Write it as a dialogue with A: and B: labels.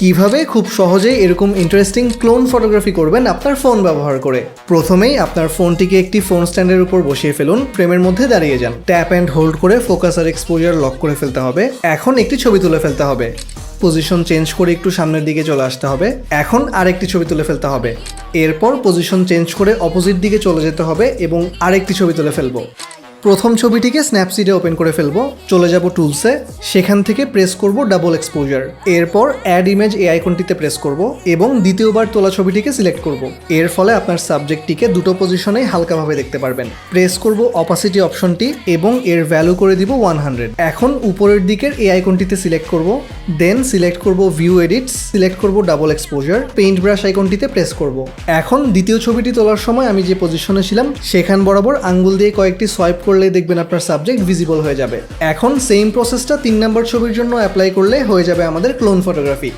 A: কিভাবে খুব সহজেই এরকম ইন্টারেস্টিং ক্লোন ফটোগ্রাফি করবেন আপনার ফোন ব্যবহার করে। প্রথমেই আপনার ফোনটিকে একটি ফোন স্ট্যান্ডের উপর বসিয়ে ফেলুন, ফ্রেমের মধ্যে দাঁড়িয়ে যান, ট্যাপ অ্যান্ড হোল্ড করে ফোকাস আর এক্সপোজার লক করে ফেলতে হবে। এখন একটি ছবি তুলে ফেলতে হবে, পজিশন চেঞ্জ করে একটু সামনের দিকে চলে আসতে হবে। এখন আরেকটি ছবি তুলে ফেলতে হবে, এরপর পজিশন চেঞ্জ করে অপোজিট দিকে চলে যেতে হবে এবং আরেকটি ছবি তুলে ফেলবো। প্রথম ছবিটিকে স্ন্যাপসিডে ওপেন করে ফেলবো, চলে যাব টুলসে, সেখান থেকে প্রেস করব ডাবল এক্সপোজার, এরপর অ্যাড ইমেজ এই আইকনটিতে প্রেস করব এবং দ্বিতীয়বার তোলা ছবিটিকে সিলেক্ট করব। এর ফলে আপনার সাবজেক্টটিকে দুটো পজিশনেই হালকাভাবে দেখতে পারবেন। প্রেস করব অপাসিটি অপশনটি এবং এর ভ্যালু করে দিব 100। এখন উপরের দিকের এই আইকনটিতে সিলেক্ট করব, দেন সিলেক্ট করব ভিউ এডিটস, সিলেক্ট করব ডাবল এক্সপোজার, পেইন্ট ব্রাশ আইকনটিতে প্রেস করব। এখন দ্বিতীয় ছবিটি তোলার সময় আমি যে পজিশনে ছিলাম সেখান বরাবর আঙ্গুল দিয়ে কয়েকটি সোয়াইপ করলে দেখবেন আপনার সাবজেক্ট ভিজিবল হয়ে যাবে। এখন সেম প্রসেসটা 3 নম্বর ছবির জন্য অ্যাপ্লাই করলে হয়ে যাবে আমাদের ক্লোন ফটোগ্রাফি।